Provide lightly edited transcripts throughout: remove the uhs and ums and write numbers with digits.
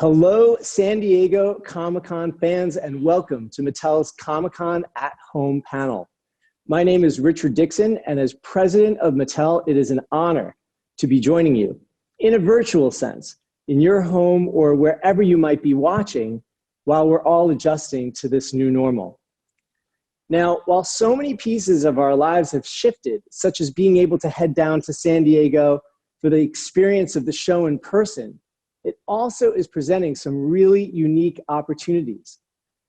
Hello, San Diego Comic-Con fans, and welcome to Mattel's Comic-Con at Home panel. My name is Richard Dickson, and as president of Mattel, it is an honor to be joining you in a virtual sense, in your home or wherever you might be watching while we're all adjusting to this new normal. Now, while so many pieces of our lives have shifted, such as being able to head down to San Diego for the experience of the show in person, it also is presenting some really unique opportunities.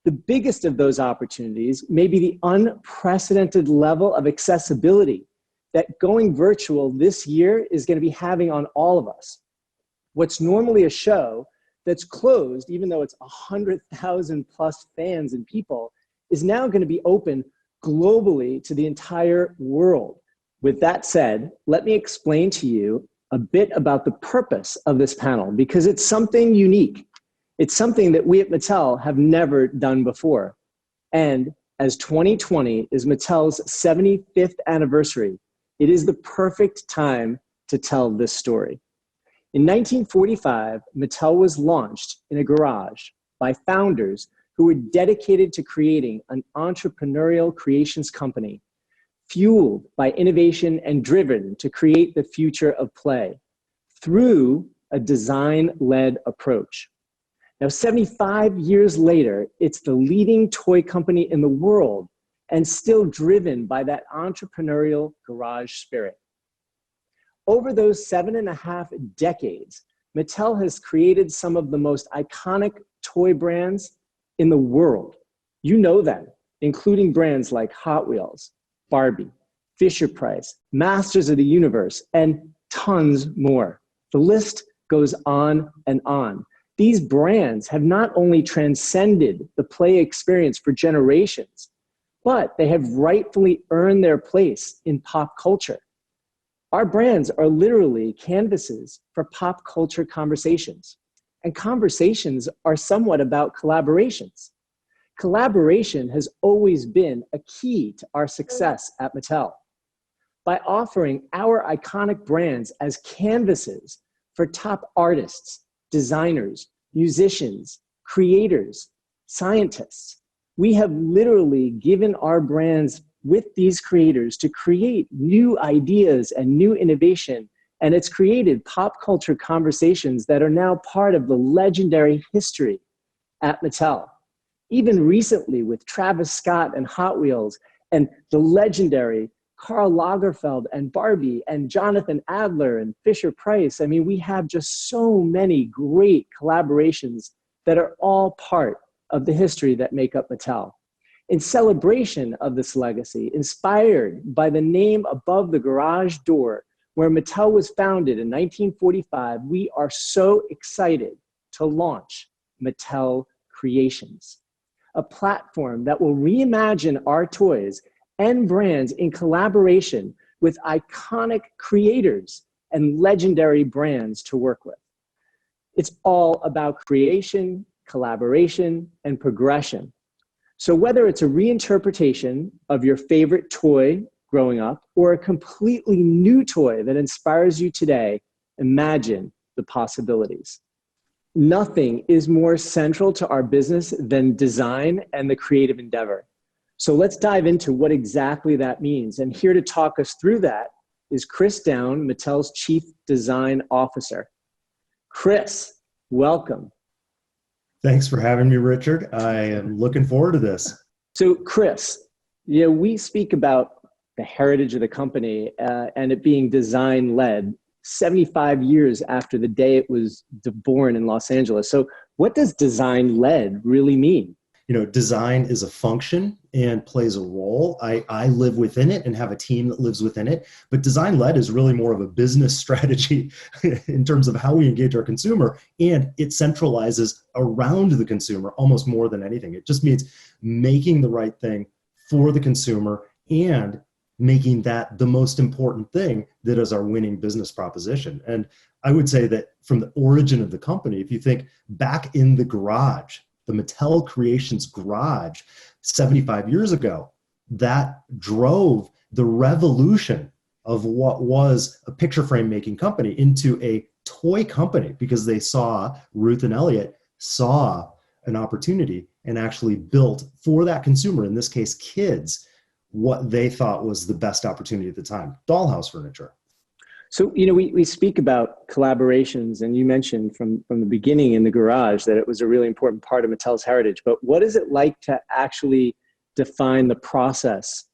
The biggest of those opportunities may be the unprecedented level of accessibility that going virtual this year is going to be having on all of us. What's normally a show that's closed, even though it's 100,000 plus fans and people, is now going to be open globally to the entire world. With that said, let me explain to you a bit about the purpose of this panel, because it's something unique. It's something that we at Mattel have never done before. And as 2020 is Mattel's 75th anniversary, it is the perfect time to tell this story. In 1945, Mattel was launched in a garage by founders who were dedicated to creating an entrepreneurial creations company, fueled by innovation and driven to create the future of play through a design-led approach. Now, 75 years later, it's the leading toy company in the world and still driven by that entrepreneurial garage spirit. Over those 7.5 decades, Mattel has created some of the most iconic toy brands in the world. You know them, including brands like Hot Wheels, Barbie, Fisher-Price, Masters of the Universe, and tons more. The list goes on and on. These brands have not only transcended the play experience for generations, but they have rightfully earned their place in pop culture. Our brands are literally canvases for pop culture conversations, and conversations are somewhat about collaborations. Collaboration has always been a key to our success at Mattel. By offering our iconic brands as canvases for top artists, designers, musicians, creators, scientists, we have literally given our brands with these creators to create new ideas and new innovation, and it's created pop culture conversations that are now part of the legendary history at Mattel. Even recently with Travis Scott and Hot Wheels and the legendary Karl Lagerfeld and Barbie and Jonathan Adler and Fisher-Price. I mean, we have just so many great collaborations that are all part of the history that make up Mattel. In celebration of this legacy, inspired by the name above the garage door where Mattel was founded in 1945, we are so excited to launch Mattel Creations, a platform that will reimagine our toys and brands in collaboration with iconic creators and legendary brands to work with. It's all about creation, collaboration, and progression. So whether it's a reinterpretation of your favorite toy growing up or a completely new toy that inspires you today, imagine the possibilities. Nothing is more central to our business than design and the creative endeavor. So let's dive into what exactly that means. And here to talk us through that is Chris Down, Mattel's Chief Design Officer. Chris, welcome. Thanks for having me, Richard. I am looking forward to this. So Chris, we speak about the heritage of the company and it being design-led 75 years after the day it was born in Los Angeles. So what does design-led really mean? You know, design is a function and plays a role. I live within it and have a team that lives within it, but design-led is really more of a business strategy in terms of how we engage our consumer, and it centralizes around the consumer almost more than anything. It just means making the right thing for the consumer and making that the most important thing that is our winning business proposition. And I would say that from the origin of the company, if you think back in the garage, the Mattel Creations garage 75 years ago, that drove the revolution of what was a picture frame making company into a toy company, because they saw Ruth and Elliot saw an opportunity and actually built for that consumer, in this case, kids, what they thought was the best opportunity at the time, dollhouse furniture. So, we speak about collaborations, and you mentioned from the beginning in the garage that it was a really important part of Mattel's heritage. But what is it like to actually define the process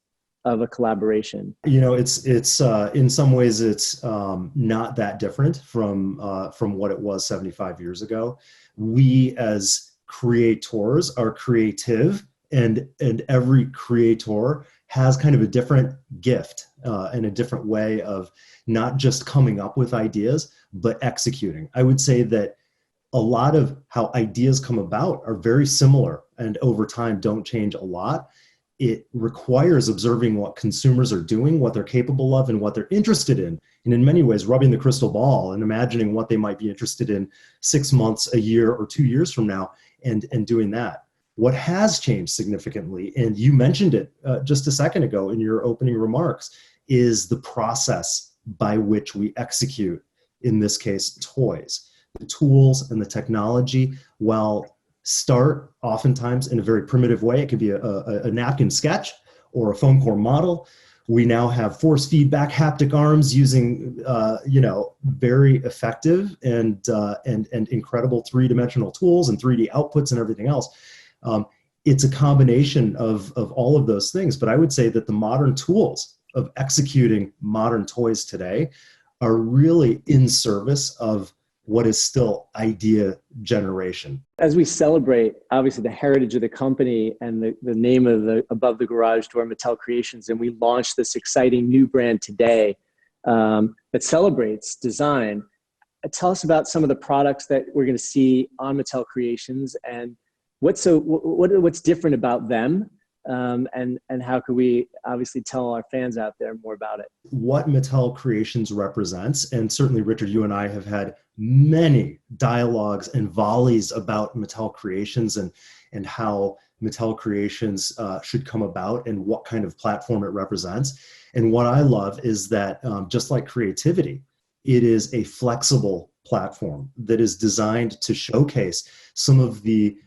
of a collaboration? It's in some ways it's not that different from what it was 75 years ago. We as creators are creative, and every creator has kind of a different gift and a different way of not just coming up with ideas, but executing. I would say that a lot of how ideas come about are very similar and over time don't change a lot. It requires observing what consumers are doing, what they're capable of, and what they're interested in. And in many ways, rubbing the crystal ball and imagining what they might be interested in 6 months, a year, or 2 years from now, and doing that. What has changed significantly, and you mentioned it just a second ago in your opening remarks, is the process by which we execute, in this case, toys. The tools and the technology, while start oftentimes in a very primitive way. It could be a napkin sketch or a foam core model. We now have force feedback, haptic arms using, very effective and incredible three-dimensional tools and 3D outputs and everything else. It's a combination of all of those things. But I would say that the modern tools of executing modern toys today are really in service of what is still idea generation. As we celebrate, obviously, the heritage of the company and the name of the above the garage door, Mattel Creations, and we launched this exciting new brand today that celebrates design. Tell us about some of the products that we're going to see on Mattel Creations and what's different about them, and how could we obviously tell our fans out there more about it? What Mattel Creations represents, and certainly Richard, you and I have had many dialogues and volleys about Mattel Creations and how Mattel Creations should come about and what kind of platform it represents. And what I love is that just like creativity, it is a flexible platform that is designed to showcase some of the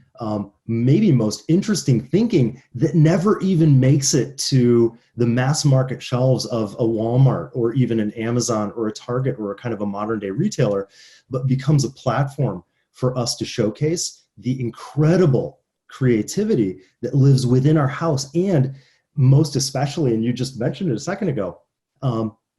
maybe most interesting thinking that never even makes it to the mass market shelves of a Walmart or even an Amazon or a Target or a kind of a modern day retailer, but becomes a platform for us to showcase the incredible creativity that lives within our house, and most especially, and you just mentioned it a second ago,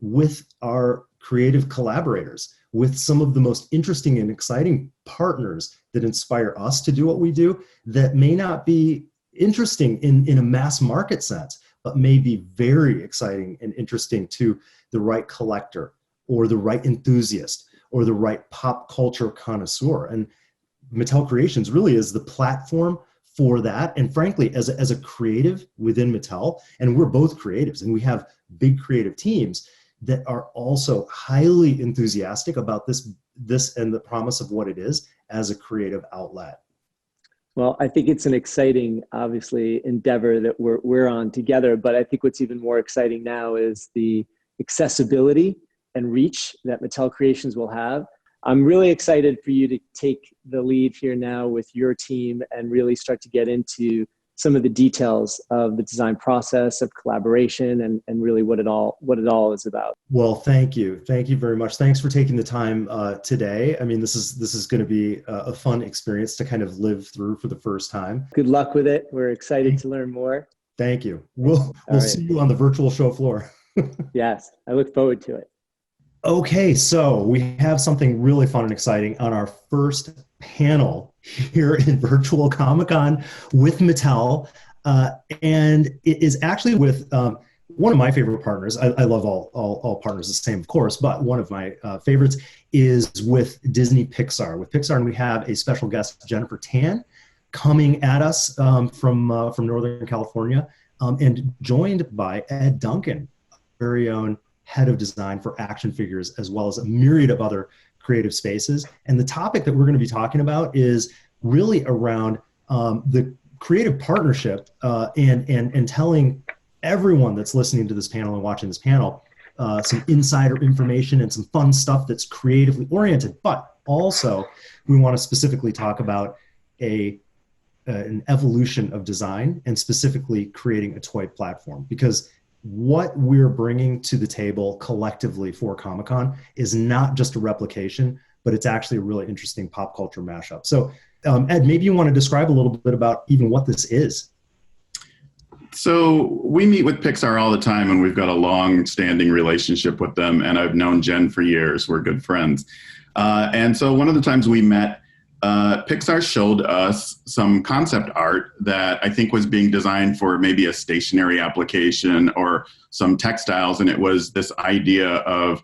with our creative collaborators, with some of the most interesting and exciting partners that inspire us to do what we do, that may not be interesting in a mass market sense, but may be very exciting and interesting to the right collector or the right enthusiast or the right pop culture connoisseur. And Mattel Creations really is the platform for that. And frankly, as a creative within Mattel, and we're both creatives and we have big creative teams that are also highly enthusiastic about this and the promise of what it is as a creative outlet. Well, I think it's an exciting, obviously, endeavor that we're on together. But I think what's even more exciting now is the accessibility and reach that Mattel Creations will have. I'm really excited for you to take the lead here now with your team and really start to get into some of the details of the design process, of collaboration, and really what it all is about. Well, thank you very much. Thanks for taking the time today. I mean, this is going to be a fun experience to kind of live through for the first time. Good luck with it. We're excited to learn more. Thank you. We'll see you on the virtual show floor. Yes, I look forward to it. Okay, so we have something really fun and exciting on our first panel here in Virtual Comic-Con with Mattel, and it is actually with one of my favorite partners. I love all partners the same, of course, but one of my favorites is with Disney Pixar. With Pixar, and we have a special guest, Jennifer Tan, coming at us from Northern California, and joined by Ed Duncan, our very own head of design for action figures, as well as a myriad of other creative spaces. And the topic that we're going to be talking about is really around the creative partnership and telling everyone that's listening to this panel and watching this panel some insider information and some fun stuff that's creatively oriented. But also, we want to specifically talk about an evolution of design, and specifically creating a toy platform, because what we're bringing to the table collectively for Comic-Con is not just a replication, but it's actually a really interesting pop culture mashup. So Ed, maybe you want to describe a little bit about even what this is. So we meet with Pixar all the time, and we've got a long-standing relationship with them, and I've known Jen for years. We're good friends. And so one of the times we met, Pixar showed us some concept art that I think was being designed for maybe a stationary application or some textiles. And it was this idea of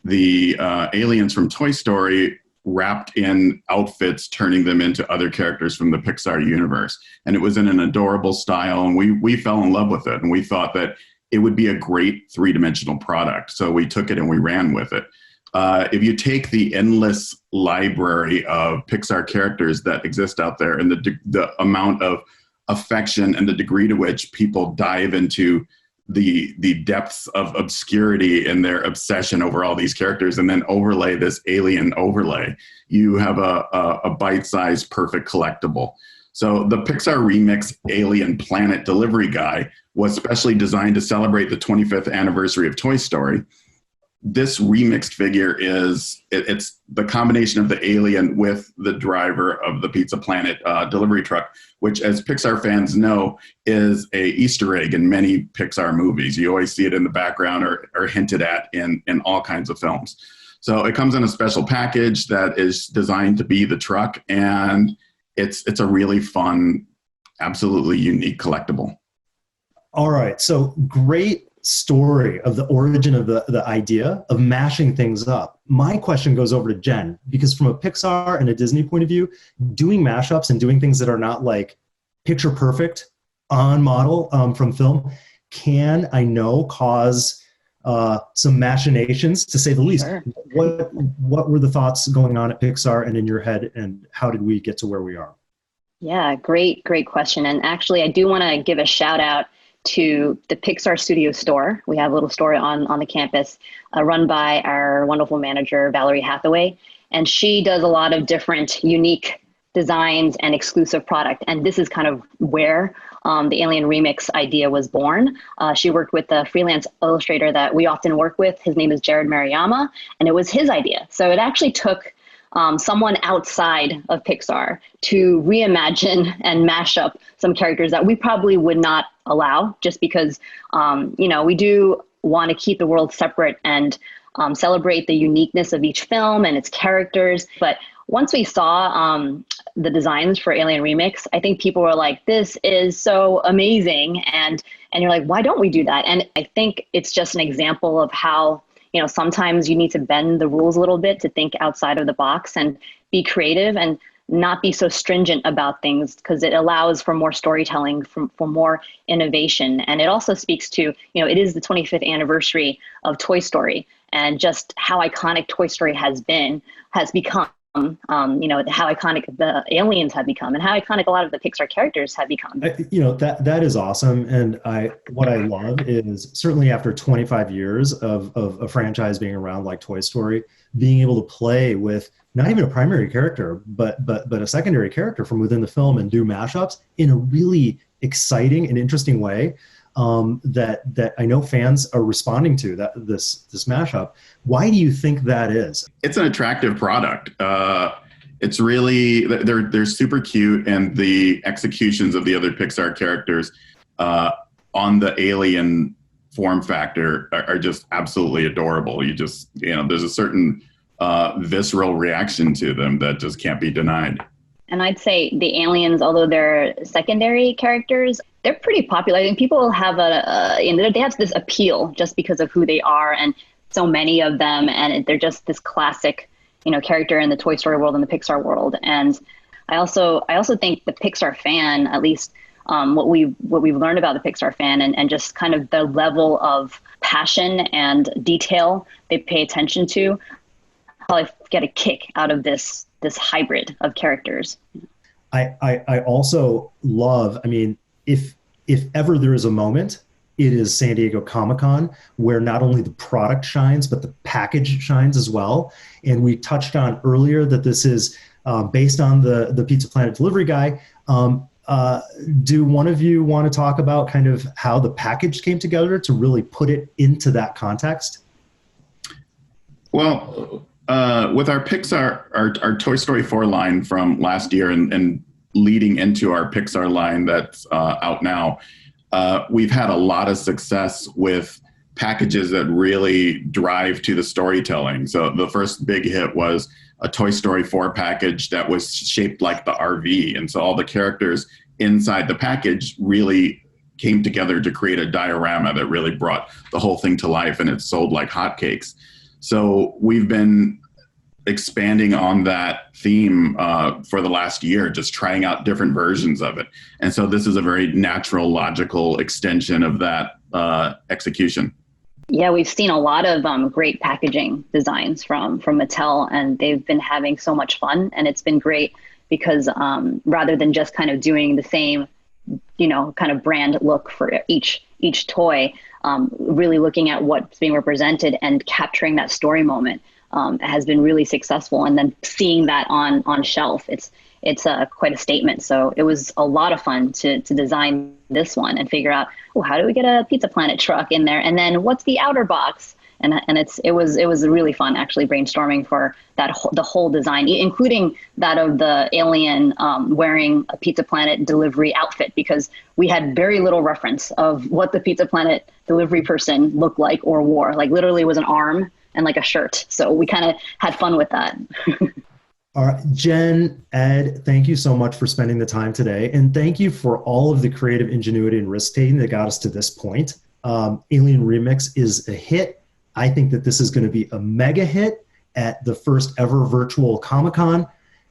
the aliens from Toy Story wrapped in outfits, turning them into other characters from the Pixar universe. And it was in an adorable style. And we fell in love with it. And we thought that it would be a great three-dimensional product. So we took it and we ran with it. If you take the endless library of Pixar characters that exist out there, and the amount of affection and the degree to which people dive into the depths of obscurity in their obsession over all these characters, and then overlay this alien overlay, you have a bite-sized perfect collectible. So the Pixar Remix Alien Planet Delivery Guy was specially designed to celebrate the 25th anniversary of Toy Story. This remixed figure it's the combination of the alien with the driver of the Pizza Planet delivery truck, which, as Pixar fans know, is a Easter egg in many Pixar movies. You always see it in the background or hinted at in all kinds of films. So it comes in a special package that is designed to be the truck, and it's a really fun, absolutely unique collectible. All right, so great story of the origin of the idea of mashing things up. My question goes over to Jen, because from a Pixar and a Disney point of view, doing mashups and doing things that are not like picture perfect on model from film can, I know, cause some machinations, to say the least. Sure. What were the thoughts going on at Pixar and in your head, and how did we get to where we are? Yeah, great question. And actually, I do want to give a shout out to the Pixar Studio store. We have a little store on the campus run by our wonderful manager, Valerie Hathaway. And she does a lot of different unique designs and exclusive product. And this is kind of where the Alien Remix idea was born. She worked with a freelance illustrator that we often work with. His name is Jared Mariyama, and it was his idea. So it actually took someone outside of Pixar to reimagine and mash up some characters that we probably would not allow, just because, we do want to keep the world separate and celebrate the uniqueness of each film and its characters. But once we saw the designs for Alien Remix, I think people were like, this is so amazing. And you're like, why don't we do that? And I think it's just an example of how, sometimes you need to bend the rules a little bit to think outside of the box and be creative and not be so stringent about things, because it allows for more storytelling, for more innovation. And it also speaks to, it is the 25th anniversary of Toy Story, and just how iconic Toy Story has become. How iconic the aliens have become, and how iconic a lot of the Pixar characters have become. That is awesome. And what I love is, certainly after 25 years of a franchise being around like Toy Story, being able to play with not even a primary character, but a secondary character from within the film and do mashups in a really exciting and interesting way. That I know fans are responding to this mashup. Why do you think that is? It's an attractive product. It's really, they're super cute, and the executions of the other Pixar characters on the alien form factor are just absolutely adorable. There's a certain visceral reaction to them that just can't be denied. And I'd say the aliens, although they're secondary characters, they're pretty popular. I think people have they have this appeal just because of who they are, and so many of them, and they're just this classic, character in the Toy Story world and the Pixar world. And I also think the Pixar fan, at least what we've learned about the Pixar fan, and just kind of the level of passion and detail they pay attention to, probably get a kick out of this hybrid of characters. I also love, if ever there is a moment, it is San Diego Comic-Con, where not only the product shines, but the package shines as well. And we touched on earlier that this is based on the Pizza Planet delivery guy. Do one of you want to talk about kind of how the package came together to really put it into that context? Well, with our Pixar, our Toy Story 4 line from last year and leading into our Pixar line that's out now, we've had a lot of success with packages that really drive to the storytelling. So the first big hit was a Toy Story 4 package that was shaped like the RV. And so all the characters inside the package really came together to create a diorama that really brought the whole thing to life, and it sold like hotcakes. So we've been expanding on that theme for the last year, just trying out different versions of it. And so this is a very natural, logical extension of that execution. Yeah, we've seen a lot of great packaging designs from Mattel, and they've been having so much fun. And it's been great because rather than just kind of doing the same, kind of brand look for each toy, really looking at what's being represented and capturing that story moment has been really successful. And then seeing that on shelf, it's quite a statement. So it was a lot of fun to design this one and figure out, how do we get a Pizza Planet truck in there? And then what's the outer box? And it was really fun actually brainstorming for the whole design, including that of the alien wearing a Pizza Planet delivery outfit, because we had very little reference of what the Pizza Planet delivery person looked like or wore. Like literally it was an arm and like a shirt. So we kind of had fun with that. All right, Jen, Ed, thank you so much for spending the time today. And thank you for all of the creative ingenuity and risk-taking that got us to this point. Alien Remix is a hit. I think that this is going to be a mega hit at the first ever virtual Comic-Con.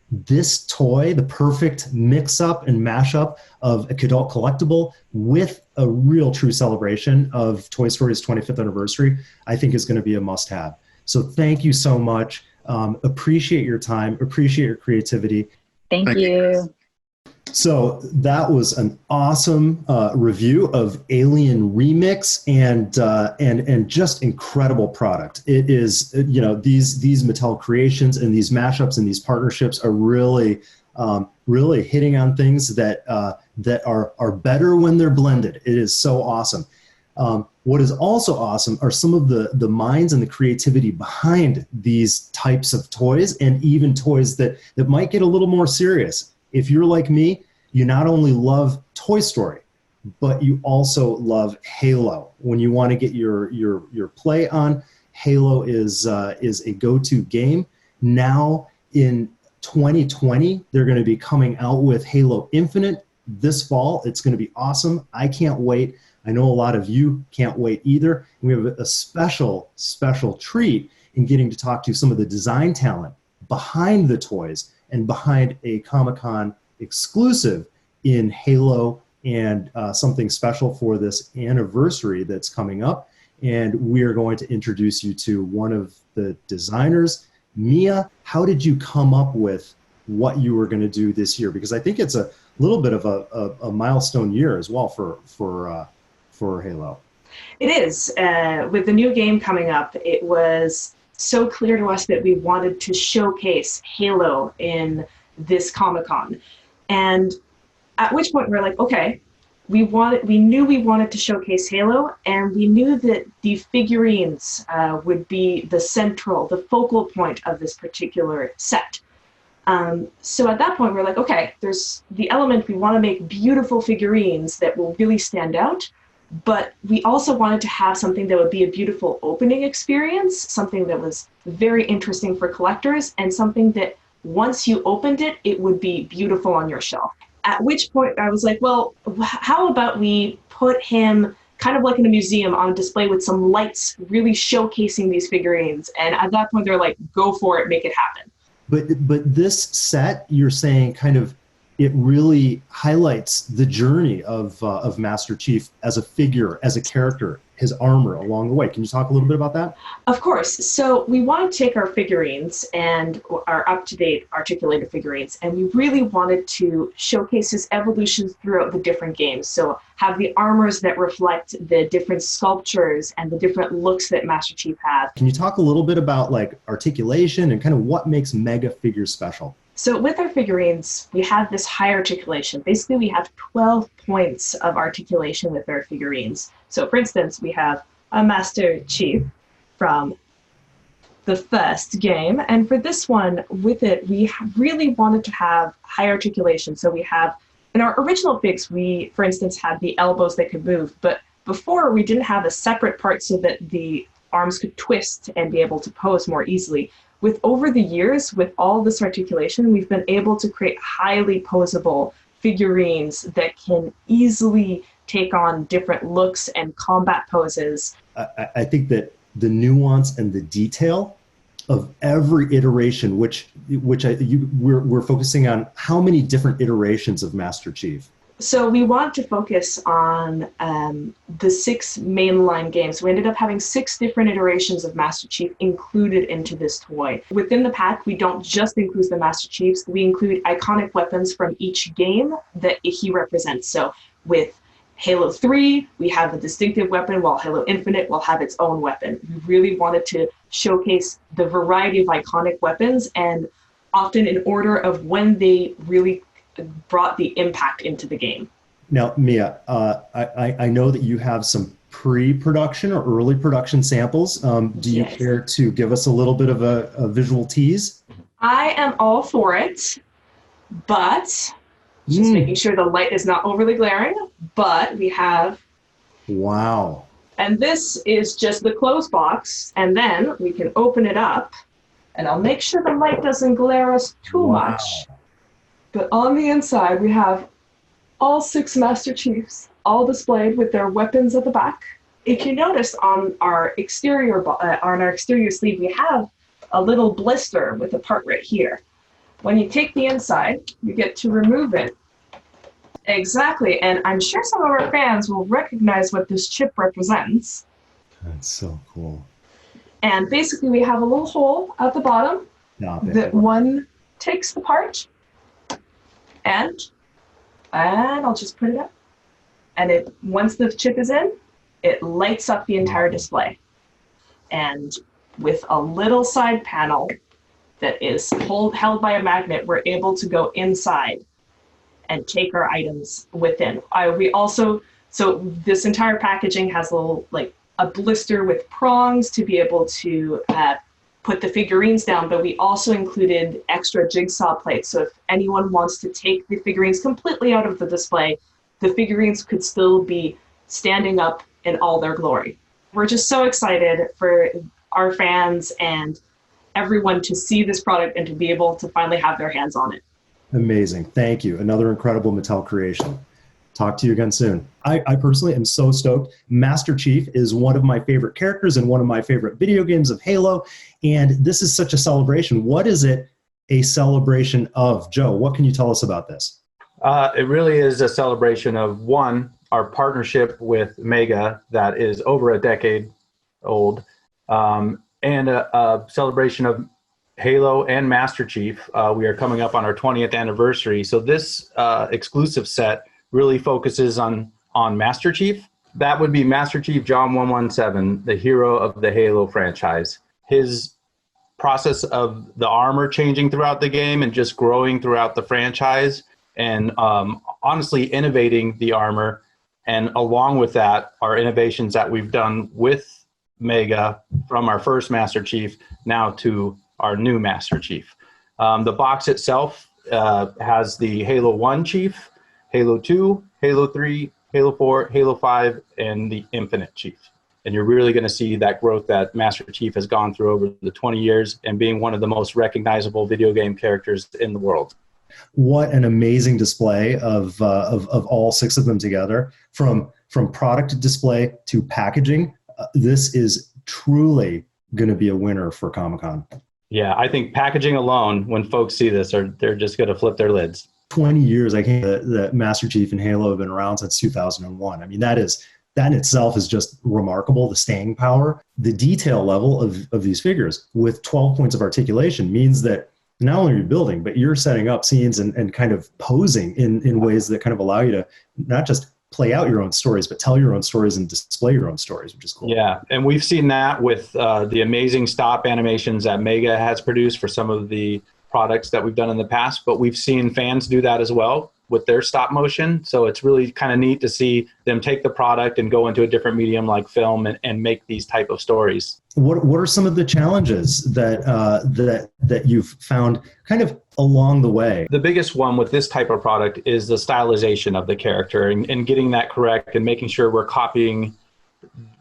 This toy, the perfect mix-up and mashup of a kidult collectible with a real true celebration of Toy Story's 25th anniversary, I think is going to be a must-have. So thank you so much. Appreciate your time, appreciate your creativity. Thank you. So that was an awesome review of Alien Remix and just incredible product. It is, these Mattel Creations and these mashups and these partnerships are really hitting on things that are better when they're blended. It is so awesome. What is also awesome are some of the minds and the creativity behind these types of toys, and even toys that might get a little more serious. If you're like me, you not only love Toy Story, but you also love Halo. When you want to get your play on, Halo is a go-to game. Now in 2020, they're going to be coming out with Halo Infinite this fall. It's going to be awesome. I can't wait. I know a lot of you can't wait either. We have a special treat in getting to talk to some of the design talent behind the toys and behind a Comic-Con exclusive in Halo, and something special for this anniversary that's coming up. And we are going to introduce you to one of the designers. Mia, how did you come up with what you were going to do this year? Because I think it's a little bit of a milestone year as well for Halo. It is. With the new game coming up, it was so clear to us that we wanted to showcase Halo in this Comic-Con. And at which point we're like, okay, we knew we wanted to showcase Halo, and we knew that the figurines would be the focal point of this particular set. So at that point we're like, okay, there's the element, we want to make beautiful figurines that will really stand out, but we also wanted to have something that would be a beautiful opening experience, something that was very interesting for collectors, and something that once you opened it, it would be beautiful on your shelf. At which point I was like, well, how about we put him kind of like in a museum on display with some lights really showcasing these figurines? And at that point they're like, go for it, make it happen. But this set, you're saying, kind of, it really highlights the journey of Master Chief as a figure, as a character, his armor along the way. Can you talk a little bit about that? Of course. So we want to take our figurines and our up-to-date articulated figurines, and we really wanted to showcase his evolutions throughout the different games. So have the armors that reflect the different sculptures and the different looks that Master Chief has. Can you talk a little bit about like articulation and kind of what makes Mega figures special? So with our figurines, we have this high articulation. Basically, we have 12 points of articulation with our figurines. So for instance, we have a Master Chief from the first game. And for this one, with it, we really wanted to have high articulation. So we have, in our original figs, we, for instance, had the elbows that could move. But before, we didn't have a separate part so that the arms could twist and be able to pose more easily. With over the years, with all this articulation, we've been able to create highly posable figurines that can easily take on different looks and combat poses. I think that the nuance and the detail of every iteration, we're focusing on how many different iterations of Master Chief. So we want to focus on the 6 mainline games. We ended up having 6 different iterations of Master Chief included into this toy. Within the pack, we don't just include the Master Chiefs, we include iconic weapons from each game that he represents. So with Halo 3, we have a distinctive weapon, while Halo Infinite will have its own weapon. We really wanted to showcase the variety of iconic weapons, and often in order of when they really brought the impact into the game. Now, Mia, I know that you have some pre-production or early production samples. Do you care to give us a little bit of a visual tease? I am all for it, but just making sure the light is not overly glaring. But we have... Wow. And this is just the closed box, and then we can open it up, and I'll make sure the light doesn't glare us too much. But on the inside, we have all 6 Master Chiefs, all displayed with their weapons at the back. If you notice on our exterior sleeve, we have a little blister with a part right here. When you take the inside, you get to remove it. Exactly, and I'm sure some of our fans will recognize what this chip represents. That's so cool. And basically, we have a little hole at the bottom that one takes the part. And I'll just put it up. And once the chip is in, it lights up the entire display. And with a little side panel that is held by a magnet, we're able to go inside and take our items within. So this entire packaging has a blister with prongs to be able to put the figurines down, but we also included extra jigsaw plates. So if anyone wants to take the figurines completely out of the display, the figurines could still be standing up in all their glory. We're just so excited for our fans and everyone to see this product and to be able to finally have their hands on it. Amazing. Thank you. Another incredible Mattel creation. Talk to you again soon. I personally am so stoked. Master Chief is one of my favorite characters and one of my favorite video games of Halo. And this is such a celebration. What is it a celebration of? Joe, what can you tell us about this? It really is a celebration of, one, our partnership with Mega that is over a decade old, and a celebration of Halo and Master Chief. We are coming up on our 20th anniversary. So this exclusive set really focuses on Master Chief. That would be Master Chief John 117, the hero of the Halo franchise. His process of the armor changing throughout the game and just growing throughout the franchise, and honestly innovating the armor. And along with that, our innovations that we've done with Mega from our first Master Chief now to our new Master Chief. The box itself has the Halo 1 Chief, Halo 2, Halo 3, Halo 4, Halo 5, and the Infinite Chief. And you're really going to see that growth that Master Chief has gone through over the 20 years and being one of the most recognizable video game characters in the world. What an amazing display of all 6 of them together, from product display to packaging. This is truly going to be a winner for Comic-Con. Yeah, I think packaging alone, when folks see this, they're just going to flip their lids. 20 years, I think that Master Chief and Halo have been around since 2001. I mean, that in itself is just remarkable, the staying power. The detail level of these figures with 12 points of articulation means that not only are you building, but you're setting up scenes and kind of posing in ways that kind of allow you to not just play out your own stories, but tell your own stories and display your own stories, which is cool. Yeah, and we've seen that with the amazing stop animations that Mega has produced for some of the products that we've done in the past, but we've seen fans do that as well with their stop motion. So it's really kind of neat to see them take the product and go into a different medium like film and make these type of stories. What are some of the challenges that you've found kind of along the way? The biggest one with this type of product is the stylization of the character and getting that correct and making sure we're copying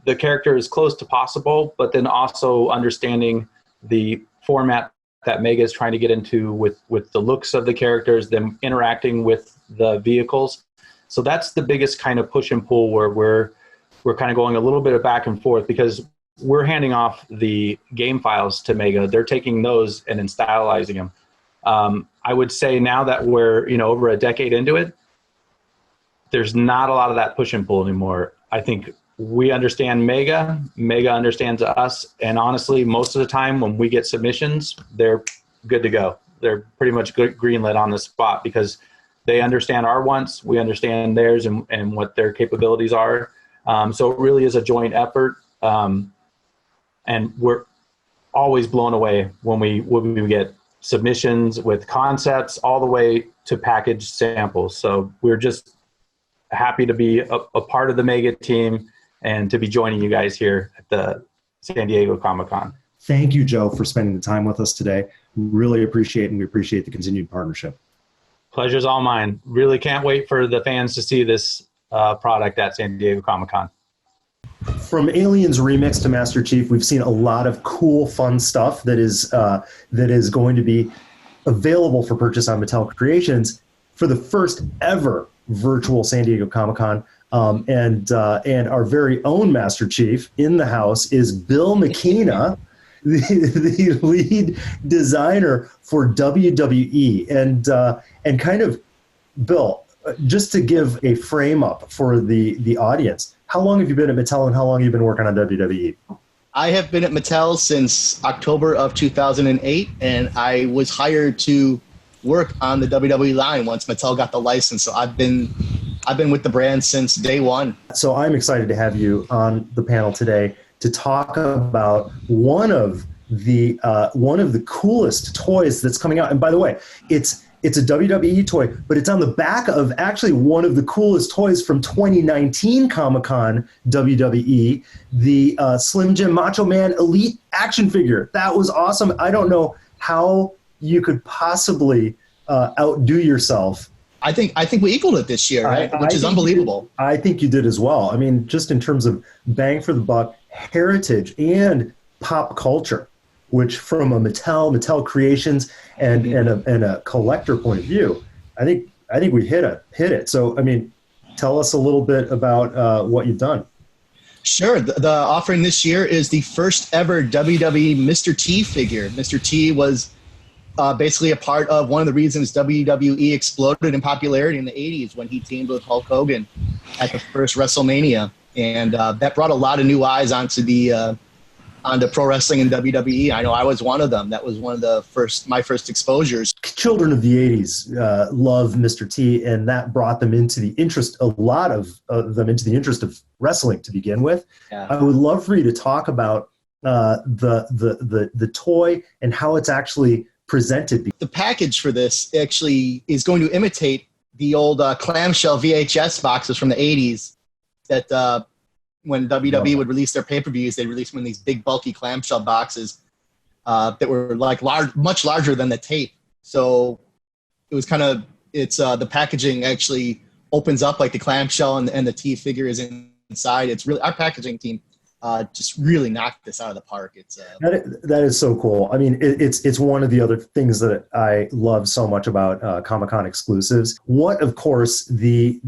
the character as close to possible, but then also understanding the format that Mega is trying to get into with the looks of the characters, them interacting with the vehicles. So that's the biggest kind of push and pull where we're kind of going a little bit of back and forth, because we're handing off the game files to Mega. They're taking those and then stylizing them. I would say now that we're over a decade into it, there's not a lot of that push and pull anymore. I think we understand Mega understands us, and honestly, most of the time when we get submissions, they're good to go. They're pretty much greenlit on the spot because they understand our wants, we understand theirs, and what their capabilities are. So it really is a joint effort, and we're always blown away when we get submissions with concepts all the way to packaged samples. So we're just happy to be a part of the Mega team and to be joining you guys here at the San Diego Comic-Con. Thank you, Joe, for spending the time with us today. Really appreciate it, and we appreciate the continued partnership. Pleasure's all mine. Really can't wait for the fans to see this product at San Diego Comic-Con. From Aliens Remix to Master Chief, we've seen a lot of cool, fun stuff that is going to be available for purchase on Mattel Creations for the first ever virtual San Diego Comic-Con. And our very own Master Chief in the house is Bill McKenna, the lead designer for WWE. And kind of, Bill, just to give a frame up for the audience, how long have you been at Mattel and how long have you been working on WWE? I have been at Mattel since October of 2008, and I was hired to work on the WWE line once Mattel got the license. So I've been with the brand since day one. So I'm excited to have you on the panel today to talk about one of the coolest toys that's coming out. And by the way, it's a WWE toy, but it's on the back of actually one of the coolest toys from 2019 Comic-Con WWE, the Slim Jim Macho Man Elite action figure. That was awesome. I don't know how you could possibly outdo yourself. I think we equaled it this year, right? Which is unbelievable. I think you did as well. I mean, just in terms of bang for the buck, heritage, and pop culture, which from a Mattel Creations and a collector point of view, I think we hit it. So, I mean, tell us a little bit about what you've done. Sure. The offering this year is the first ever WWE Mr. T figure. Mr. T was basically a part of one of the reasons WWE exploded in popularity in the 80s when he teamed with Hulk Hogan at the first WrestleMania. And that brought a lot of new eyes onto pro wrestling and WWE. I know I was one of them. That was one of my first exposures. Children of the 80s love Mr. T, and that brought them into the interest, a lot of them into the interest of wrestling to begin with. Yeah. I would love for you to talk about the toy and how it's actually presented. The package for this actually is going to imitate the old clamshell VHS boxes from the 80s that when WWE would release their pay-per-views, they'd release them in these big, bulky clamshell boxes that were like much larger than the tape. So it was the packaging actually opens up like the clamshell and the T figure is inside. It's really, our packaging team just really knocked this out of the park. That is so cool. I mean, it's one of the other things that I love so much about Comic-Con exclusives. What, of course, the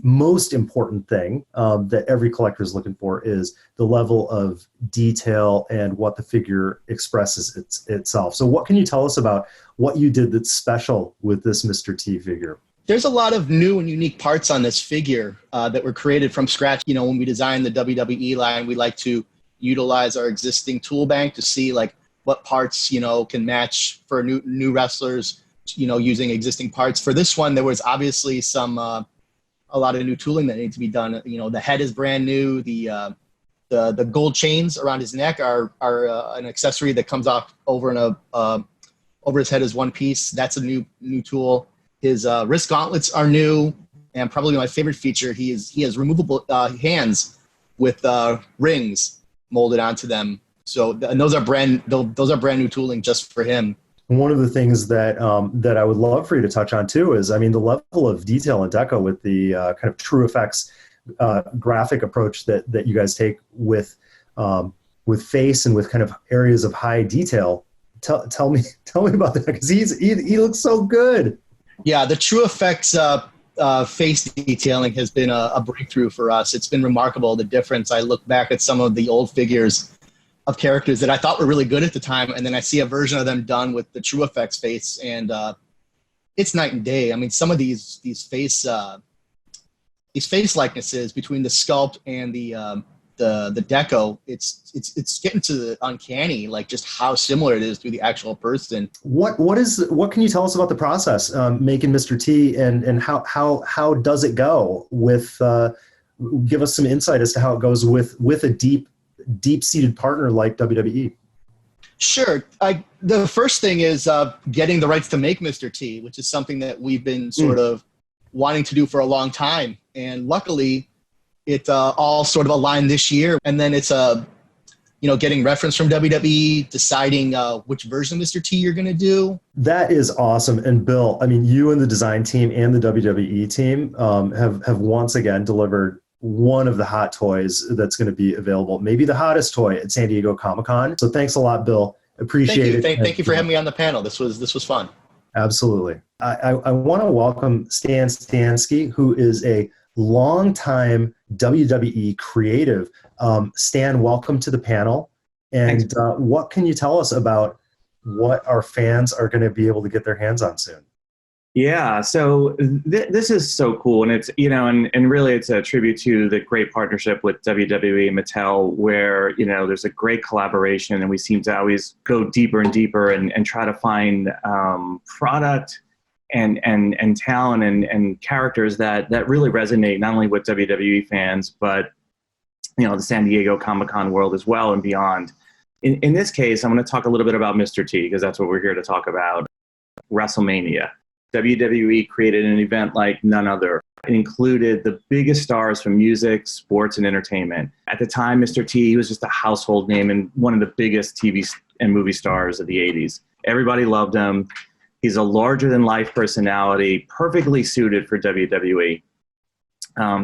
most important thing that every collector is looking for is the level of detail and what the figure expresses itself. So what can you tell us about what you did that's special with this Mr. T figure? There's a lot of new and unique parts on this figure that were created from scratch. You know, when we designed the WWE line, we like to utilize our existing tool bank to see like what parts, can match for new wrestlers, using existing parts. For this one, there was obviously a lot of new tooling that needs to be done. The head is brand new. The gold chains around his neck are an accessory that comes off over in over his head is one piece. That's a new tool. His wrist gauntlets are new, and probably my favorite feature. He has removable hands with rings molded onto them. So and those are brand new tooling just for him. One of the things that that I would love for you to touch on too is, I mean, the level of detail and deco with the kind of true effects graphic approach that you guys take with face and with kind of areas of high detail. Tell me about that, because he looks so good. Yeah, the true effects face detailing has been a breakthrough for us. It's been remarkable, the difference. I look back at some of the old figures of characters that I thought were really good at the time, and then I see a version of them done with the true effects face, and it's night and day. I mean, some of these face likenesses between the sculpt and the deco, it's getting to the uncanny, like just how similar it is to the actual person. What can you tell us about the process making Mr. T, and how does it go with? Give us some insight as to how it goes with a deep-seated partner like WWE. Sure. The first thing is getting the rights to make Mr. T, which is something that we've been sort of wanting to do for a long time. And luckily, it all sort of aligned this year. And then it's getting reference from WWE, deciding which version of Mr. T you're going to do. That is awesome. And Bill, I mean, you and the design team and the WWE team have once again delivered one of the hot toys that's going to be available, maybe the hottest toy at San Diego Comic-Con. So thanks a lot, Bill. Appreciate it. Thank you for having me on the panel. This was fun. Absolutely. I want to welcome Stan Stansky, who is a longtime WWE creative. Stan, welcome to the panel. And what can you tell us about what our fans are going to be able to get their hands on soon? Yeah, so this is so cool, and it's and really it's a tribute to the great partnership with WWE and Mattel, where there's a great collaboration, and we seem to always go deeper and deeper and try to find product and talent and characters that really resonate not only with WWE fans but the San Diego Comic-Con world as well and beyond. In this case, I'm going to talk a little bit about Mr. T, because that's what we're here to talk about. WrestleMania. WWE created an event like none other. It included the biggest stars from music, sports, and entertainment. At the time, Mr. T was just a household name and one of the biggest TV and movie stars of the 80s. Everybody loved him. He's a larger-than-life personality, perfectly suited for WWE.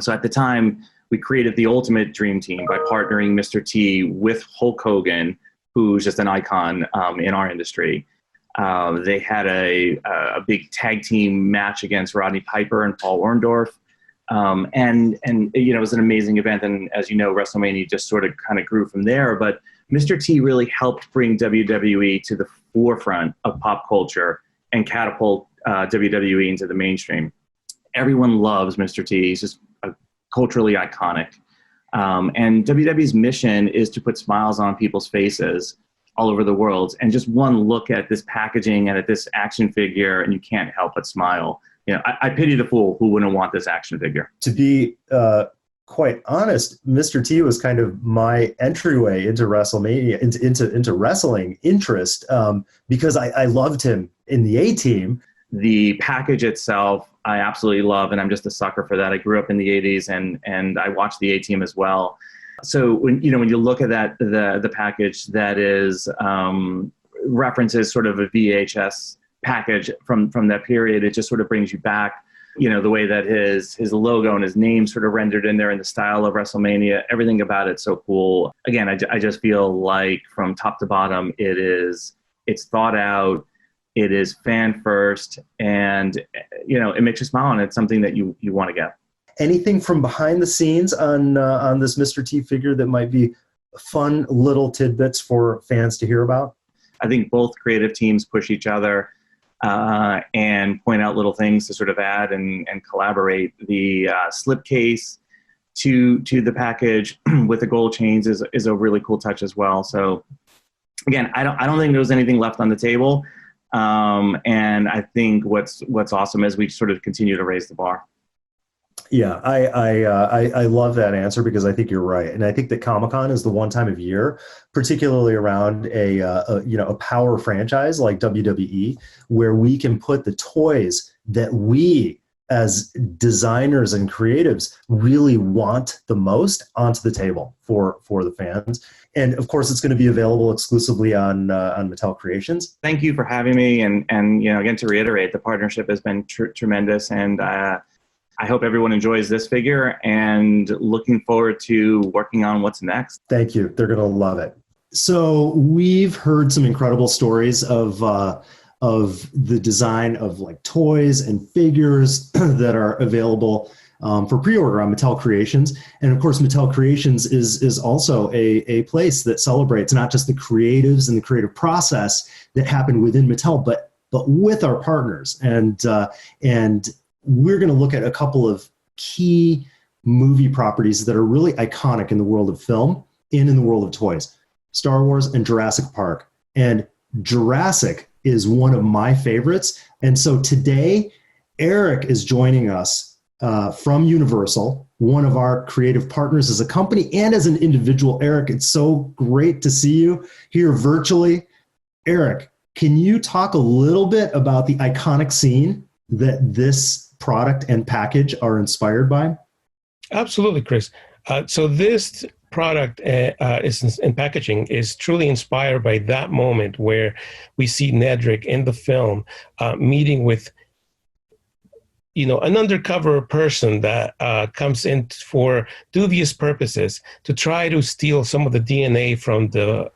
So at the time, we created the ultimate dream team by partnering Mr. T with Hulk Hogan, who's just an icon in our industry. They had a big tag team match against Rodney Piper and Paul Orndorff. And it was an amazing event. And as you know, WrestleMania just sort of kind of grew from there. But Mr. T really helped bring WWE to the forefront of pop culture and catapult WWE into the mainstream. Everyone loves Mr. T. He's just culturally iconic. And WWE's mission is to put smiles on people's faces all over the world. And just one look at this packaging and at this action figure, and you can't help but smile. I pity the fool who wouldn't want this action figure. To be quite honest, Mr. T was kind of my entryway into WrestleMania, into wrestling interest, because I loved him in the A-Team. The package itself, I absolutely love, and I'm just a sucker for that. I grew up in the 80s, and I watched the A-Team as well. So when you look at that, the package that is references sort of a VHS package from that period, it just sort of brings you back. The way that his logo and his name sort of rendered in there in the style of WrestleMania, everything about it's so cool. Again, I just feel like from top to bottom, it's thought out, it is fan first, and it makes you smile, and it's something that you want to get. Anything from behind the scenes on this Mr. T figure that might be fun little tidbits for fans to hear about? I think both creative teams push each other and point out little things to sort of add and collaborate. The slipcase to the package with the gold chains is a really cool touch as well. So again, I don't think there was anything left on the table. And I think what's awesome is we sort of continue to raise the bar. Yeah, I love that answer because I think you're right, and I think that Comic-Con is the one time of year, particularly around a power franchise like WWE, where we can put the toys that we as designers and creatives really want the most onto the table for the fans. And of course, it's going to be available exclusively on Mattel Creations. Thank you for having me, and again, to reiterate, the partnership has been tremendous, and I hope everyone enjoys this figure, and looking forward to working on what's next. Thank you. They're going to love it. So we've heard some incredible stories of the design of like toys and figures that are available for pre-order on Mattel Creations. And of course, Mattel Creations is also a place that celebrates not just the creatives and the creative process that happen within Mattel, but with our partners. And we're going to look at a couple of key movie properties that are really iconic in the world of film and in the world of toys: Star Wars and Jurassic Park. And Jurassic is one of my favorites. And so today, Eric is joining us from Universal, one of our creative partners as a company and as an individual. Eric, it's so great to see you here virtually. Eric, can you talk a little bit about the iconic scene that this product and package are inspired by? Absolutely, Chris. So this product and packaging is truly inspired by that moment where we see Nedrick in the film meeting with, an undercover person that comes in for dubious purposes to try to steal some of the DNA from the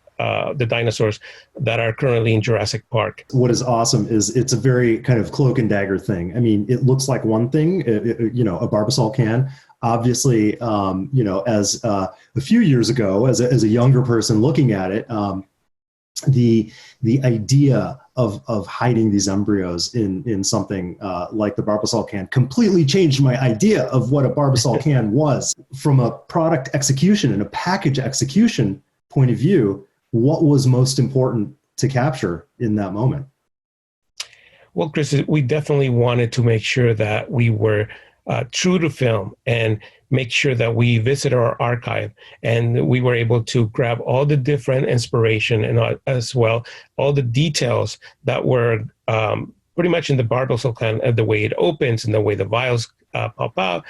dinosaurs that are currently in Jurassic Park. What is awesome is it's a very kind of cloak and dagger thing. I mean, it looks like one thing, a Barbasol can. Obviously, as a few years ago, as a younger person looking at it, the idea of hiding these embryos in something like the Barbasol can completely changed my idea of what a Barbasol can was. From a product execution and a package execution point of view, what was most important to capture in that moment? Well, Chris, we definitely wanted to make sure that we were true to film and make sure that we visit our archive and we were able to grab all the different inspiration and as well all the details that were pretty much in the Barbasol can, the way it opens and the way the vials pop out.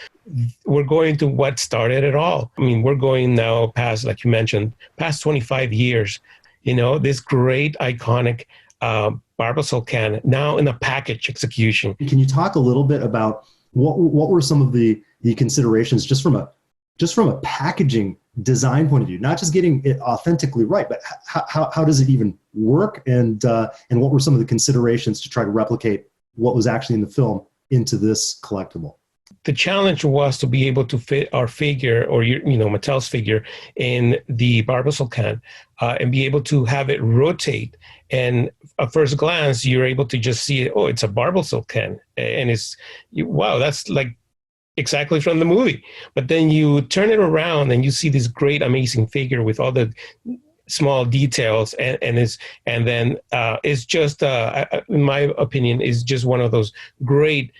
We're going to what started it all. I mean, we're going now past, like you mentioned, past 25 years, this great iconic Barbasol can now in a package execution. Can you talk a little bit about what were some of the considerations just from a packaging design point of view, not just getting it authentically right, but how does it even work, and what were some of the considerations to try to replicate what was actually in the film into this collectible? The challenge was to be able to fit our figure, or Mattel's figure, in the Barbasol can, and be able to have it rotate. And at first glance, you're able to just see it. Oh, it's a Barbasol can, and wow, that's like exactly from the movie. But then you turn it around and you see this great, amazing figure with all the small details, and then it's just, in my opinion, is just one of those great.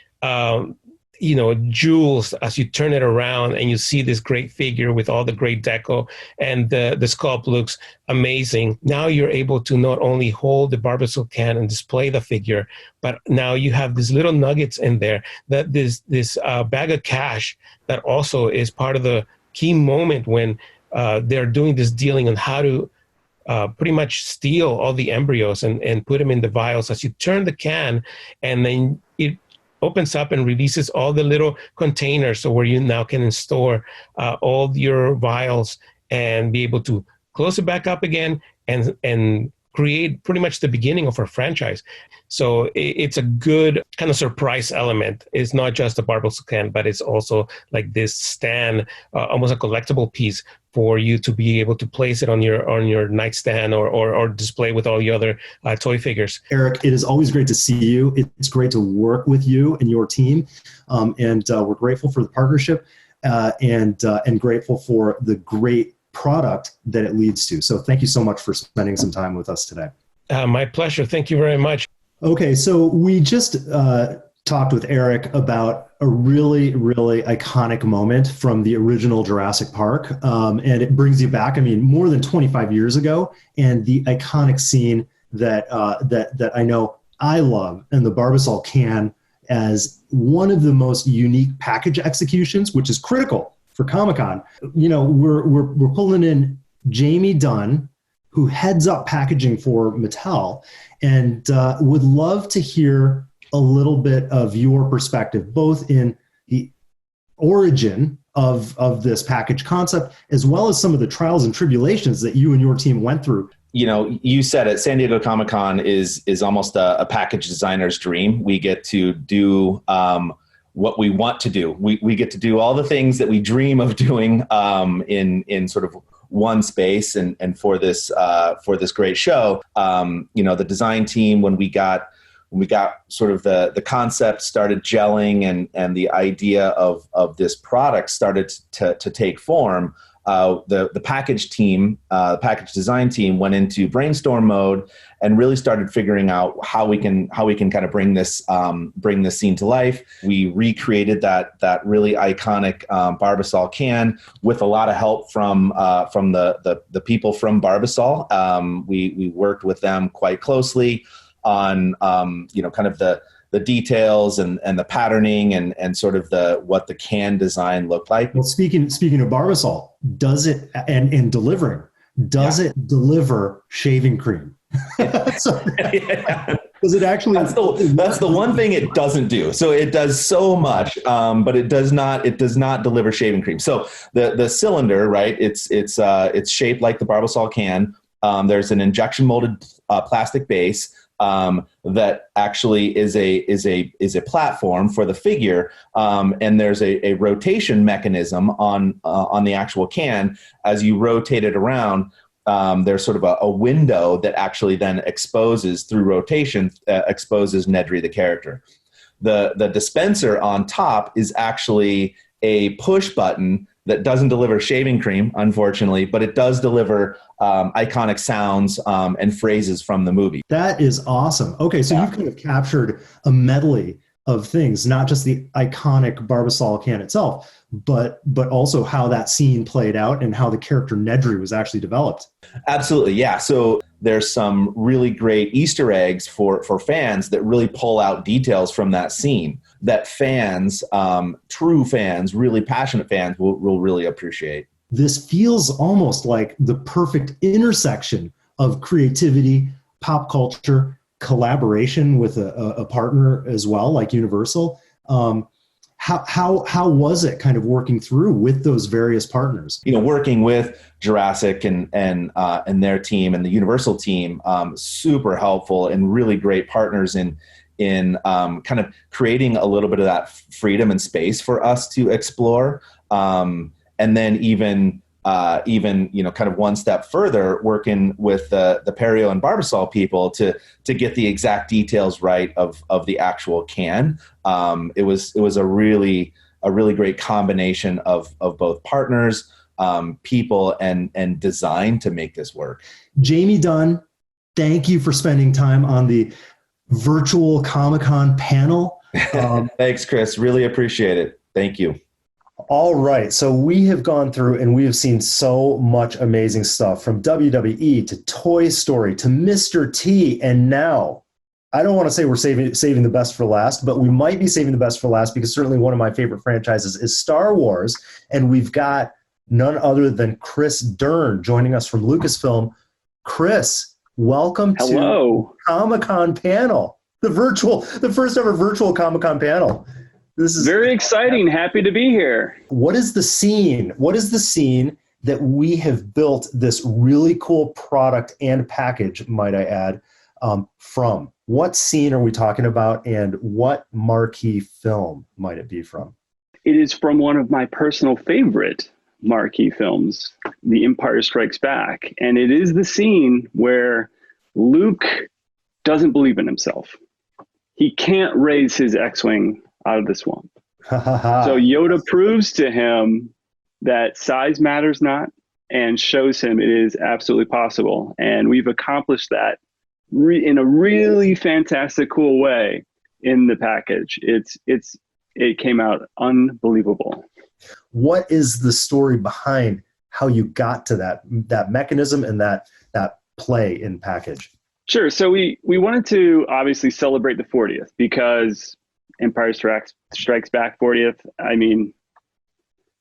Jewels as you turn it around and you see this great figure with all the great deco, and the sculpt looks amazing. Now you're able to not only hold the Barbasol can and display the figure, but now you have these little nuggets in there, that this bag of cash that also is part of the key moment when they're doing this dealing on how to pretty much steal all the embryos and put them in the vials. As you turn the can, and then it opens up and releases all the little containers, so where you now can store all your vials and be able to close it back up again and create pretty much the beginning of our franchise. So it's a good kind of surprise element. It's not just a Barbasol can, but it's also like this stand, almost a collectible piece for you to be able to place it on your nightstand or display with all the other toy figures. Eric, it is always great to see you. It's great to work with you and your team, and we're grateful for the partnership and grateful for the great product that it leads to. So thank you so much for spending some time with us today. My pleasure. Thank you very much. Okay, so we just talked with Eric about a really, really iconic moment from the original Jurassic Park. And it brings you back, I mean, more than 25 years ago. And the iconic scene that I know I love, and the Barbasol can, as one of the most unique package executions, which is critical for Comic-Con. You know, we're pulling in Jamie Dunn, who heads up packaging for Mattel, and would love to hear a little bit of your perspective, both in the origin of this package concept, as well as some of the trials and tribulations that you and your team went through. You know, you said it, San Diego Comic-Con is almost a package designer's dream. We get to do what we want to do. We get to do all the things that we dream of doing in sort of one space, and for this great show. You know, the design team, when we got sort of the concept started gelling, and the idea of this product started to take form, the package team, the package design team, went into brainstorm mode and really started figuring out how we can kind of bring this scene to life. We recreated that really iconic Barbasol can with a lot of help from the people from Barbasol. We worked with them quite closely on you know, kind of the details and the patterning and sort of what the can design looked like. Well, speaking of Barbasol, does it and delivering, does it deliver shaving cream? So, Yeah. Does it actually? That's the one thing it doesn't do. So it does so much, but it does not deliver shaving cream. So the cylinder, right? It's shaped like the Barbasol can. There's an injection molded plastic base that actually is a platform for the figure, and there's a rotation mechanism on the actual can. As you rotate it around, there's sort of a window that actually then exposes through rotation, exposes Nedry the character. The dispenser on top is actually a push button that doesn't deliver shaving cream, unfortunately, but it does deliver iconic sounds and phrases from the movie. That is awesome. Okay, so you've kind of captured a medley of things, not just the iconic Barbasol can itself, but also how that scene played out and how the character Nedry was actually developed. Absolutely, yeah. So there's some really great Easter eggs for fans that really pull out details from that scene that fans, true fans, really passionate fans will really appreciate. This feels almost like the perfect intersection of creativity, pop culture, collaboration with a partner as well, like Universal. How was it kind of working through with those various partners? You know, working with Jurassic and their team and the Universal team, super helpful and really great partners in kind of creating a little bit of that freedom and space for us to explore. And then even you know, kind of one step further, working with the Perio and Barbasol people to get the exact details right of the actual can. It was a really great combination of both partners, people, and design to make this work. Jamie Dunn, thank you for spending time on the virtual Comic-Con panel. Thanks, Chris. Really appreciate it. Thank you. All right. So we have gone through and we have seen so much amazing stuff, from WWE to Toy Story to Mr. T. And now, I don't want to say we're saving the best for last, but we might be saving the best for last, because certainly one of my favorite franchises is Star Wars. And we've got none other than Chris Dern joining us from Lucasfilm. Chris, welcome to Comic-Con panel, the first ever virtual Comic-Con panel. This is very exciting. Happy to be here. What is the scene? What is the scene that we have built this really cool product and package, might I add, from? What scene are we talking about, and what marquee film might it be from? It is from one of my personal favorite marquee films, The Empire Strikes Back. And it is the scene where Luke doesn't believe in himself. He can't raise his X-Wing out of the swamp. So Yoda proves to him that size matters not, and shows him it is absolutely possible. And we've accomplished that in a really fantastic, cool way in the package. It came out unbelievable. What is the story behind how you got to that mechanism and that play in package? Sure. So we wanted to obviously celebrate the 40th because Empire Strikes Back 40th. I mean,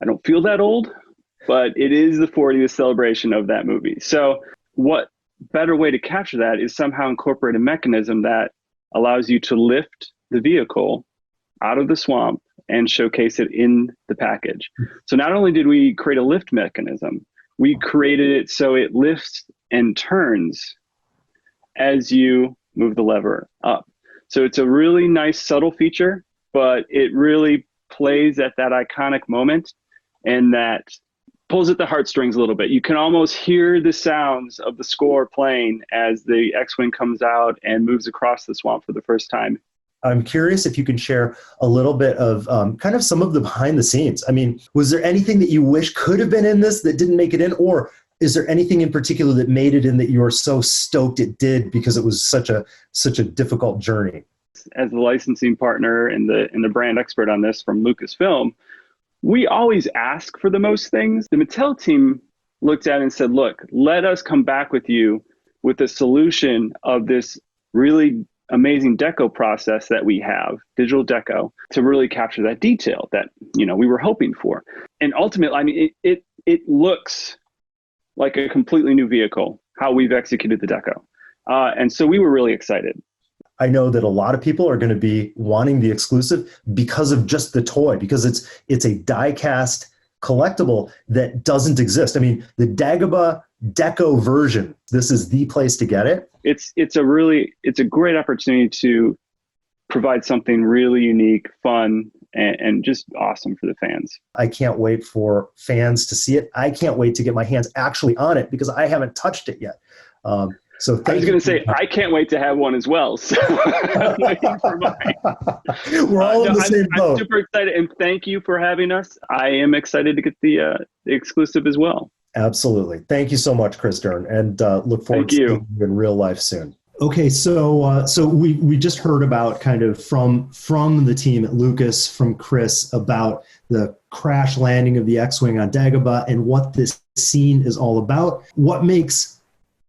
I don't feel that old, but it is the 40th celebration of that movie. So what better way to capture that is somehow incorporate a mechanism that allows you to lift the vehicle out of the swamp and showcase it in the package. So not only did we create a lift mechanism, we created it so it lifts and turns as you move the lever up. So it's a really nice subtle feature, but it really plays at that iconic moment and that pulls at the heartstrings a little bit. You can almost hear the sounds of the score playing as the X-Wing comes out and moves across the swamp for the first time. I'm curious if you can share a little bit of kind of some of the behind the scenes. I mean, was there anything that you wish could have been in this that didn't make it in? Or is there anything in particular that made it in that you were so stoked it did because it was such a difficult journey? As the licensing partner and the brand expert on this from Lucasfilm, we always ask for the most things. The Mattel team looked at it and said, look, let us come back with you with a solution of this really amazing deco process that we have, digital deco, to really capture that detail that, you know, we were hoping for. And ultimately, I mean, it looks like a completely new vehicle, how we've executed the deco. And so we were really excited. I know that a lot of people are going to be wanting the exclusive because of just the toy, because it's a die-cast collectible that doesn't exist. I mean, the Dagobah deco version, this is the place to get it. It's a great opportunity to provide something really unique, fun, and just awesome for the fans. I can't wait for fans to see it. I can't wait to get my hands actually on it because I haven't touched it yet. So I was going to say, I can't wait to have one as well. So I'm waiting for mine. We're all in the same boat. I'm super excited, and thank you for having us. I am excited to get the exclusive as well. Absolutely. Thank you so much, Chris Dern, and look forward to seeing you in real life soon. Okay, so we just heard about kind of from the team at Lucas, from Chris, about the crash landing of the X-Wing on Dagobah and what this scene is all about. What makes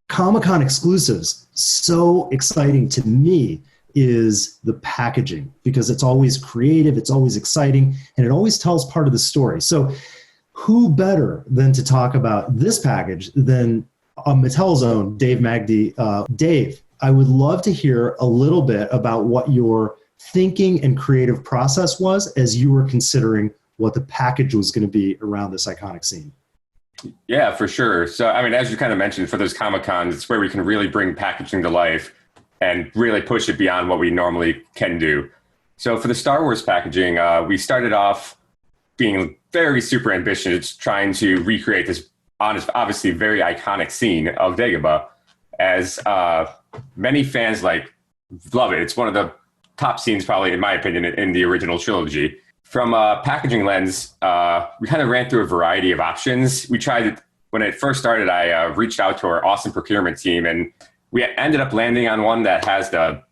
Comic-Con exclusives so exciting to me is the packaging, because it's always creative, it's always exciting, and it always tells part of the story. So who better than to talk about this package than Mattel's own Dave Magdy. Dave, I would love to hear a little bit about what your thinking and creative process was as you were considering what the package was going to be around this iconic scene. Yeah, for sure. So, I mean, as you kind of mentioned, for those Comic-Cons, it's where we can really bring packaging to life and really push it beyond what we normally can do. So for the Star Wars packaging, we started off being very super ambitious, trying to recreate this obviously very iconic scene of Dagobah, as many fans love it. It's one of the top scenes, probably in my opinion, in the original trilogy. From a packaging lens, we kind of ran through a variety of options. We tried, when it first started, I reached out to our awesome procurement team, and we ended up landing on one that has the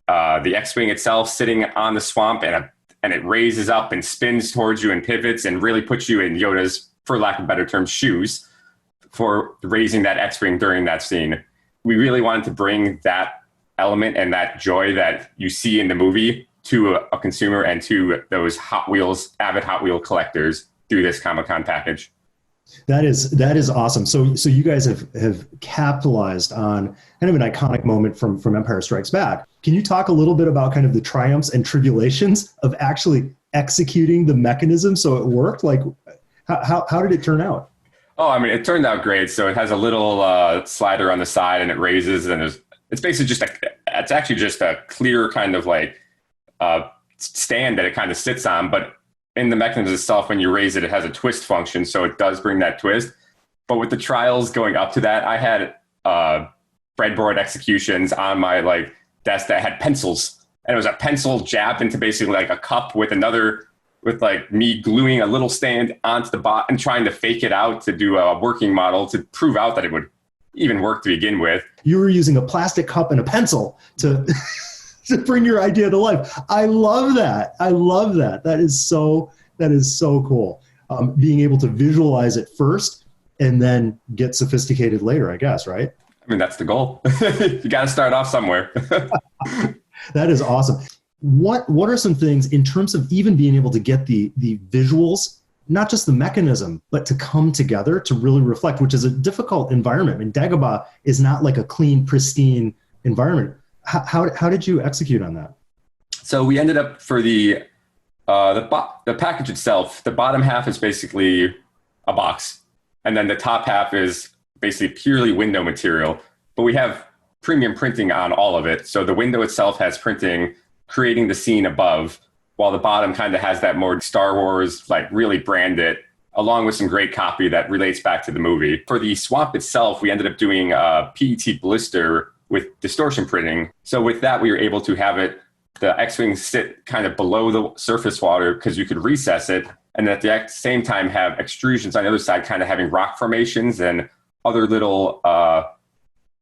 X-Wing itself sitting on the swamp, and it raises up and spins towards you and pivots and really puts you in Yoda's, for lack of better terms, shoes for raising that X-Wing during that scene. We really wanted to bring that element and that joy that you see in the movie to a consumer and to those avid Hot Wheel collectors through this Comic-Con package. That is awesome. So you guys have capitalized on kind of an iconic moment from Empire Strikes Back. Can you talk a little bit about kind of the triumphs and tribulations of actually executing the mechanism so it worked? Like, how did it turn out? Oh, I mean, it turned out great. So it has a little slider on the side, and it raises, and it's basically it's actually just a clear kind of stand that it kind of sits on, but in the mechanism itself, when you raise it, it has a twist function, so it does bring that twist. But with the trials going up to that, I had breadboard executions on my desk that had pencils, and it was a pencil jabbed into basically a cup with me gluing a little stand onto the bottom and trying to fake it out to do a working model to prove out that it would even work to begin with. You were using a plastic cup and a pencil to... to bring your idea to life. I love that. I love that. That is so cool. Being able to visualize it first and then get sophisticated later, I guess, right? I mean, that's the goal. You got to start off somewhere. That is awesome. What are some things in terms of even being able to get the visuals, not just the mechanism, but to come together to really reflect, which is a difficult environment. I mean, Dagobah is not like a clean, pristine environment. How did you execute on that? So we ended up for the package itself, the bottom half is basically a box. And then the top half is basically purely window material. But we have premium printing on all of it. So the window itself has printing, creating the scene above, while the bottom kind of has that more Star Wars, like really branded, along with some great copy that relates back to the movie. For the swamp itself, we ended up doing a PET blister with distortion printing. So with that, we were able to have the X-Wing sit kind of below the surface water because you could recess it. And at the same time have extrusions on the other side, kind of having rock formations and other little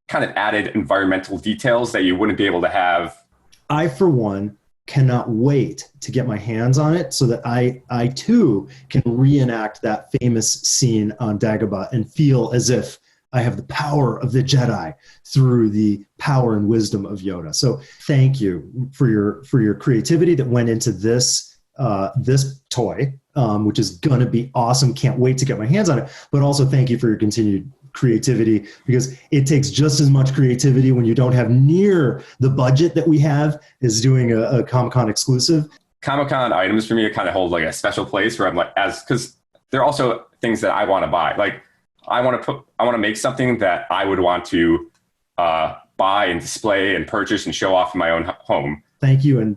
kind of added environmental details that you wouldn't be able to have. I, for one, cannot wait to get my hands on it so that I too can reenact that famous scene on Dagobah and feel as if I have the power of the Jedi through the power and wisdom of Yoda. So thank you for your creativity that went into this toy, which is gonna be awesome. Can't wait to get my hands on it. But also thank you for your continued creativity, because it takes just as much creativity when you don't have near the budget that we have as doing a Comic-Con exclusive. Comic-Con items for me kind of hold like a special place where I'm like, because they're also things that I want to buy. Like I want to make something that I would want to buy and display and purchase and show off in my own home. Thank you, and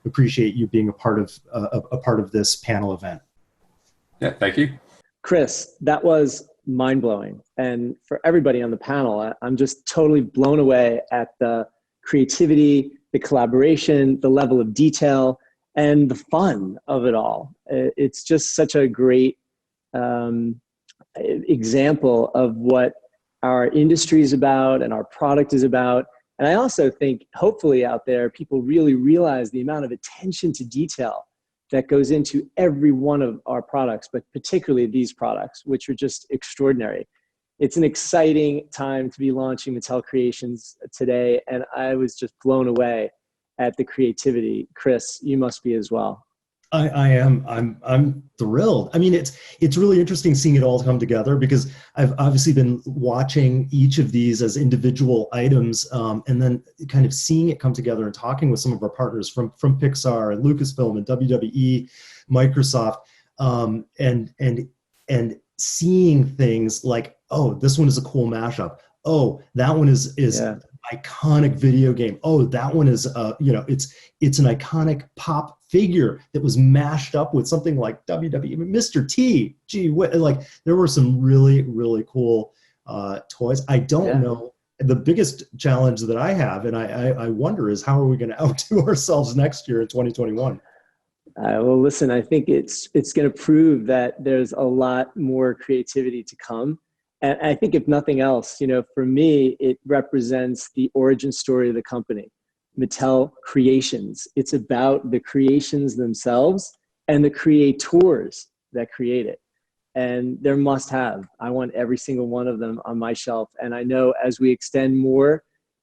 appreciate you being a part of this panel event. Yeah, thank you. Chris, that was mind-blowing. And for everybody on the panel, I'm just totally blown away at the creativity, the collaboration, the level of detail, and the fun of it all. It's just such a great example of what our industry is about and our product is about. And I also think, hopefully out there, people really realize the amount of attention to detail that goes into every one of our products, but particularly these products, which are just extraordinary. It's an exciting time to be launching Mattel Creations today, and I was just blown away at the creativity. Chris, you must be as well. I am. I'm thrilled. I mean, it's really interesting seeing it all come together, because I've obviously been watching each of these as individual items, and then kind of seeing it come together and talking with some of our partners from Pixar and Lucasfilm and WWE, Microsoft, and seeing things like, oh, this one is a cool mashup. Oh, that one is an iconic video game. Oh, that one is it's an iconic pop figure that was mashed up with something like WWE Mr. T. Like there were some really, really cool toys. I don't know. The biggest challenge that I have, and I wonder, is how are we going to outdo ourselves next year in 2021? Well, listen, I think it's going to prove that there's a lot more creativity to come. And I think if nothing else, for me, it represents the origin story of the company, Mattel Creations. It's about the creations themselves and the creators that create it. And they're must-have. I want every single one of them on my shelf. And I know as we extend more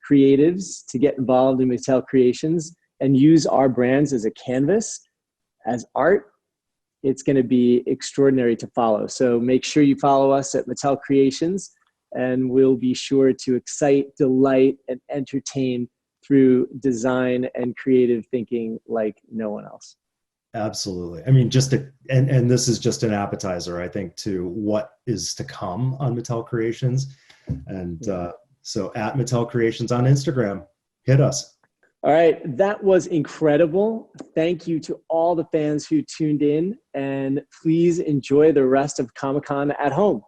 creatives to get involved in Mattel Creations and use our brands as a canvas, as art, it's going to be extraordinary to follow. So make sure you follow us at Mattel Creations, and we'll be sure to excite, delight, and entertain through design and creative thinking like no one else. Absolutely. I mean, and this is just an appetizer, I think, to what is to come on Mattel Creations. And so at Mattel Creations on Instagram, hit us. All right, that was incredible. Thank you to all the fans who tuned in, and please enjoy the rest of Comic-Con at home.